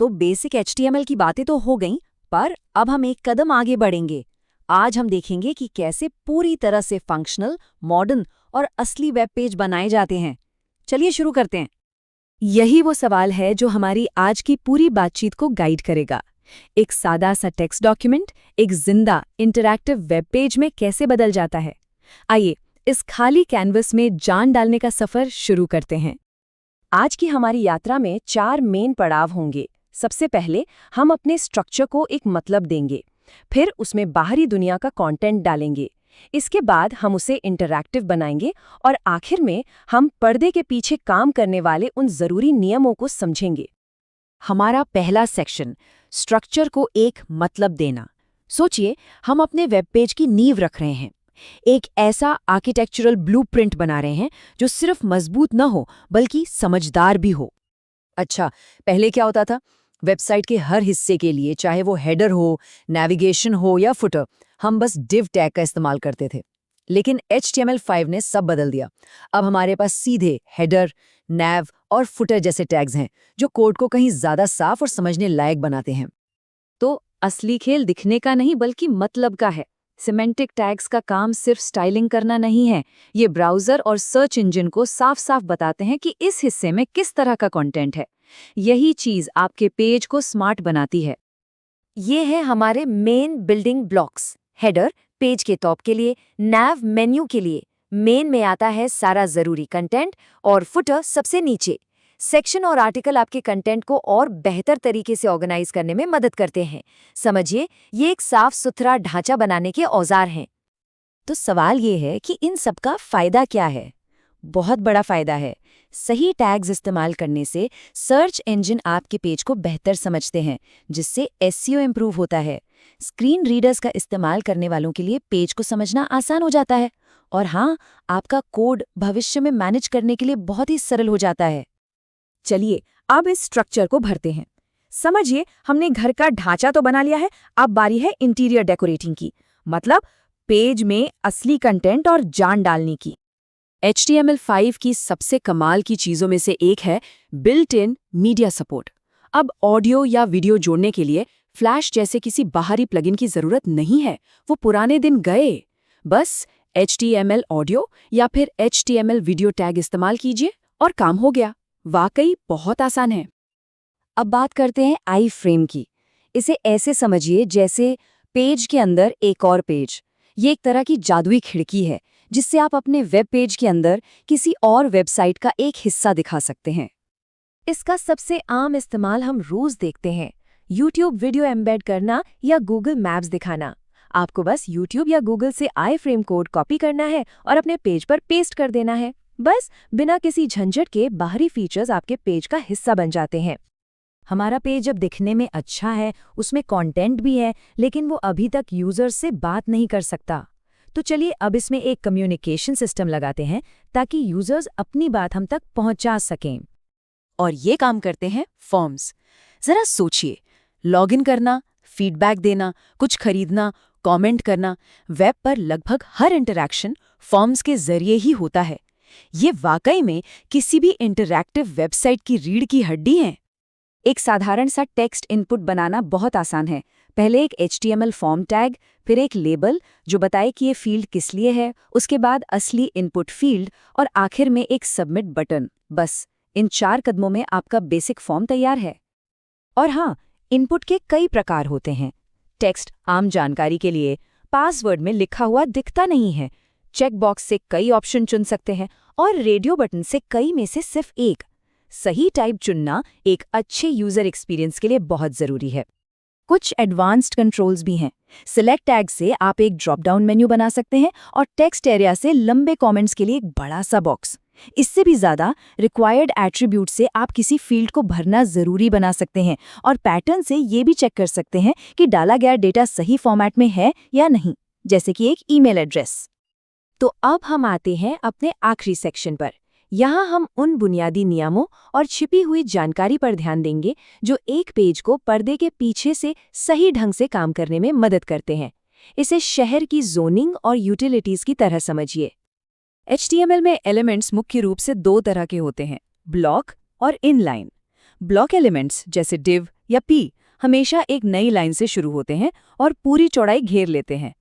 तो basic HTML की बातें तो हो गईं, पर अब हम एक कदम आगे बढ़ेंगे। आज हम देखेंगे कि कैसे पूरी तरह से फंक्शनल, मॉडर्न और असली वेब पेज बनाए जाते हैं। चलिए शुरू करते हैं। यही वो सवाल है जो हमारी आज की पूरी बातचीत को गाइड करेगा। एक सादा सा टेक्स्ट डॉक्यूमेंट एक जिंदा इंटरैक्टिव वेब पेज में कैसे बदल जाता है। आइए इस खाली कैनवस में जान डालने का सफर शुरू करते हैं। आज की हमारी यात्रा में 4 मेन पड़ाव होंगे। सबसे पहले हम अपने स्ट्रक्चर को एक मतलब देंगे, फिर उसमें बाहरी दुनिया का कंटेंट डालेंगे, इसके बाद हम उसे इंटरैक्टिव बनाएंगे और आखिर में हम पर्दे के पीछे काम करने वाले उन जरूरी नियमों को समझेंगे। हमारा पहला सेक्शन, स्ट्रक्चर को एक मतलब देना। सोचिए, हम अपने वेब पेज की नींव रख रहे हैं। एक ऐसा आर्किटेक्चरल ब्लूप्रिंट बना रहे हैं जो सिर्फ मजबूत न हो बल्कि समझदार भी हो। अच्छा, पहले क्या होता था? वेबसाइट के हर हिस्से के लिए, चाहे वो हेडर हो, नेविगेशन हो या फुटर, हम बस div टैग का इस्तेमाल करते थे। लेकिन HTML5 ने सब बदल दिया। अब हमारे पास सीधे हेडर, नैव और फुटर जैसे टैग्स हैं जो कोड को कहीं ज्यादा साफ और समझने लायक बनाते हैं। तो असली खेल दिखने का नहीं बल्कि मतलब का है। सिमेंटिक टैग्स का काम सिर्फ स्टाइलिंग करना नहीं है, ये ब्राउज़र और सर्च इंजन को साफ-साफ बताते हैं कि इस हिस्से में किस तरह का कंटेंट है। यही चीज़ आपके पेज को स्मार्ट बनाती है। ये है हमारे main building blocks. Header page के टॉप के लिए, नैव मेन्यू के लिए, मेन में आता है सारा ज़रूरी कंटेंट और फुटर सबसे नीचे। सेक्शन और आर्टिकल आपके कंटेंट को और बेहतर तरीके से ऑर्गेनाइज करने में मदद करते हैं। समझिए, ये एक साफ सुथरा ढांचा बनाने के औजार हैं। तो सवाल ये है कि इन सब का फायदा क्या है? बहुत बड़ा फायदा है। सही टैग्स इस्तेमाल करने से सर्च इंजन आपके पेज को बेहतर समझते हैं, जिससे SEO इंप्रूव होता है। स्क्रीन रीडर्स का इस्तेमाल करने वालों के लिए पेज को समझना आसान हो जाता है। और हाँ, आपका कोड भविष्य में मैनेज करने के लिए बहुत ही सरल हो जाता है। चलिए अब इस स्ट्रक्चर को भरते हैं। समझिए, हमने घर का ढांचा तो बना लिया है, अब बारी है इंटीरियर डेकोरेटिंग की, मतलब पेज में असली कंटेंट और जान डालने की। HTML5 की सबसे कमाल की चीज़ों में से एक है बिल्ट इन मीडिया सपोर्ट। अब ऑडियो या वीडियो जोड़ने के लिए फ्लैश जैसे किसी बाहरी प्लगइन की ज़रूरत नहीं है, वो पुराने दिन गए। बस HTML ऑडियो या फिर HTML वीडियो टैग इस्तेमाल कीजिए और काम हो गया। वाकई बहुत आसान है। अब बात करते हैं आई फ्रेम की। इसे ऐसे समझिए जैसे पेज के अंदर एक और पेज। ये एक तरह की जादुई खिड़की है जिससे आप अपने वेब पेज के अंदर किसी और वेबसाइट का एक हिस्सा दिखा सकते हैं। इसका सबसे आम इस्तेमाल हम रोज देखते हैं, YouTube वीडियो एम्बेड करना या Google मैप्स दिखाना। आपको बस YouTube या Google से आई फ्रेम कोड कॉपी करना है और अपने पेज पर पेस्ट कर देना है। बस बिना किसी झंझट के बाहरी फीचर्स आपके पेज का हिस्सा बन जाते हैं। हमारा पेज जब दिखने में अच्छा है, उसमें कंटेंट भी है, लेकिन वो अभी तक यूजर्स से बात नहीं कर सकता। तो चलिए अब इसमें एक कम्युनिकेशन सिस्टम लगाते हैं ताकि यूजर्स अपनी बात हम तक पहुंचा सकें। और ये काम करते हैं फॉर्म्स। जरा सोचिए, लॉगिन करना, फीडबैक देना, कुछ खरीदना, कमेंट करना, वेब पर लगभग हर इंटरैक्शन फॉर्म्स के जरिए ही होता है। ये वाकई में किसी भी इंटरैक्टिव वेबसाइट की रीढ़ की हड्डी है। एक साधारण सा टेक्स्ट इनपुट बनाना बहुत आसान है। पहले एक HTML फॉर्म टैग, फिर एक लेबल जो बताए कि ये फील्ड किस लिए है, उसके बाद असली इनपुट फील्ड और आखिर में एक सबमिट बटन। बस इन 4 कदमों में आपका बेसिक फॉर्म तैयार है। और हाँ, इनपुट के कई प्रकार होते हैं। टेक्स्ट आम जानकारी के लिए पासवर्ड में लिखा हुआ दिखता नहीं है, चेकबॉक्स से कई ऑप्शन चुन सकते हैं और रेडियो बटन से कई में से सिर्फ एक। सही टाइप चुनना एक अच्छे यूजर एक्सपीरियंस के लिए बहुत जरूरी है। कुछ एडवांस्ड कंट्रोल्स भी हैं। सिलेक्ट टैग से आप एक ड्रॉप डाउन मेन्यू बना सकते हैं और टेक्स्ट एरिया से लंबे कमेंट्स के लिए एक बड़ा सा बॉक्स। इससे भी ज्यादा रिक्वायर्ड एट्रीब्यूट से आप किसी फील्ड को भरना जरूरी बना सकते हैं और पैटर्न से ये भी चेक कर सकते हैं कि डाला गया डेटा सही फॉर्मेट में है या नहीं, जैसे कि एक ईमेल एड्रेस। तो अब हम आते हैं अपने आखिरी सेक्शन पर। यहाँ हम उन बुनियादी नियमों और छिपी हुई जानकारी पर ध्यान देंगे जो एक पेज को पर्दे के पीछे से सही ढंग से काम करने में मदद करते हैं। इसे शहर की जोनिंग और यूटिलिटीज की तरह समझिए। HTML में एलिमेंट्स मुख्य रूप से 2 तरह के होते हैं, ब्लॉक और इनलाइन। ब्लॉक एलिमेंट्स जैसे div या पी हमेशा एक नई लाइन से शुरू होते हैं और पूरी चौड़ाई घेर लेते हैं।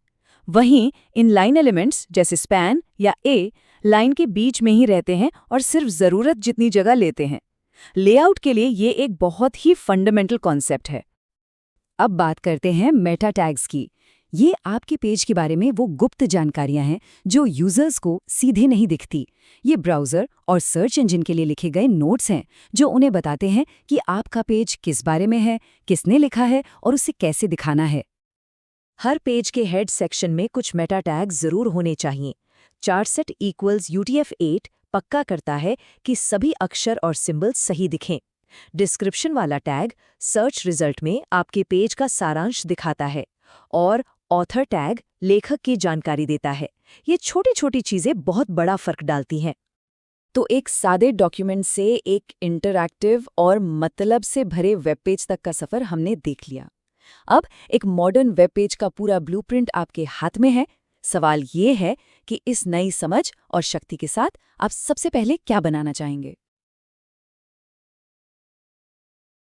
वहीं इन लाइन एलिमेंट्स जैसे स्पैन या ए लाइन के बीच में ही रहते हैं और सिर्फ ज़रूरत जितनी जगह लेते हैं। लेआउट के लिए ये एक बहुत ही फंडामेंटल कॉन्सेप्ट है। अब बात करते हैं मेटा टैग्स की। ये आपके पेज के बारे में वो गुप्त जानकारियां हैं जो यूजर्स को सीधे नहीं दिखती। ये ब्राउज़र और सर्च इंजन के लिए लिखे गए नोट्स हैं जो उन्हें बताते हैं कि आपका पेज किस बारे में है, किसने लिखा है और उसे कैसे दिखाना है। हर पेज के हेड सेक्शन में कुछ मेटा टैग्स जरूर होने चाहिए। चार्टसेट इक्वल्स UTF-8 पक्का करता है कि सभी अक्षर और सिंबल सही दिखें। डिस्क्रिप्शन वाला टैग सर्च रिजल्ट में आपके पेज का सारांश दिखाता है और ऑथर टैग लेखक की जानकारी देता है। ये छोटी छोटी चीजें बहुत बड़ा फर्क डालती हैं। तो एक सादे डॉक्यूमेंट से एक इंटरैक्टिव और मतलब से भरे वेब पेज तक का सफर हमने देख लिया। अब एक मॉडर्न वेब पेज का पूरा ब्लूप्रिंट आपके हाथ में है। सवाल ये है कि इस नई समझ और शक्ति के साथ आप सबसे पहले क्या बनाना चाहेंगे।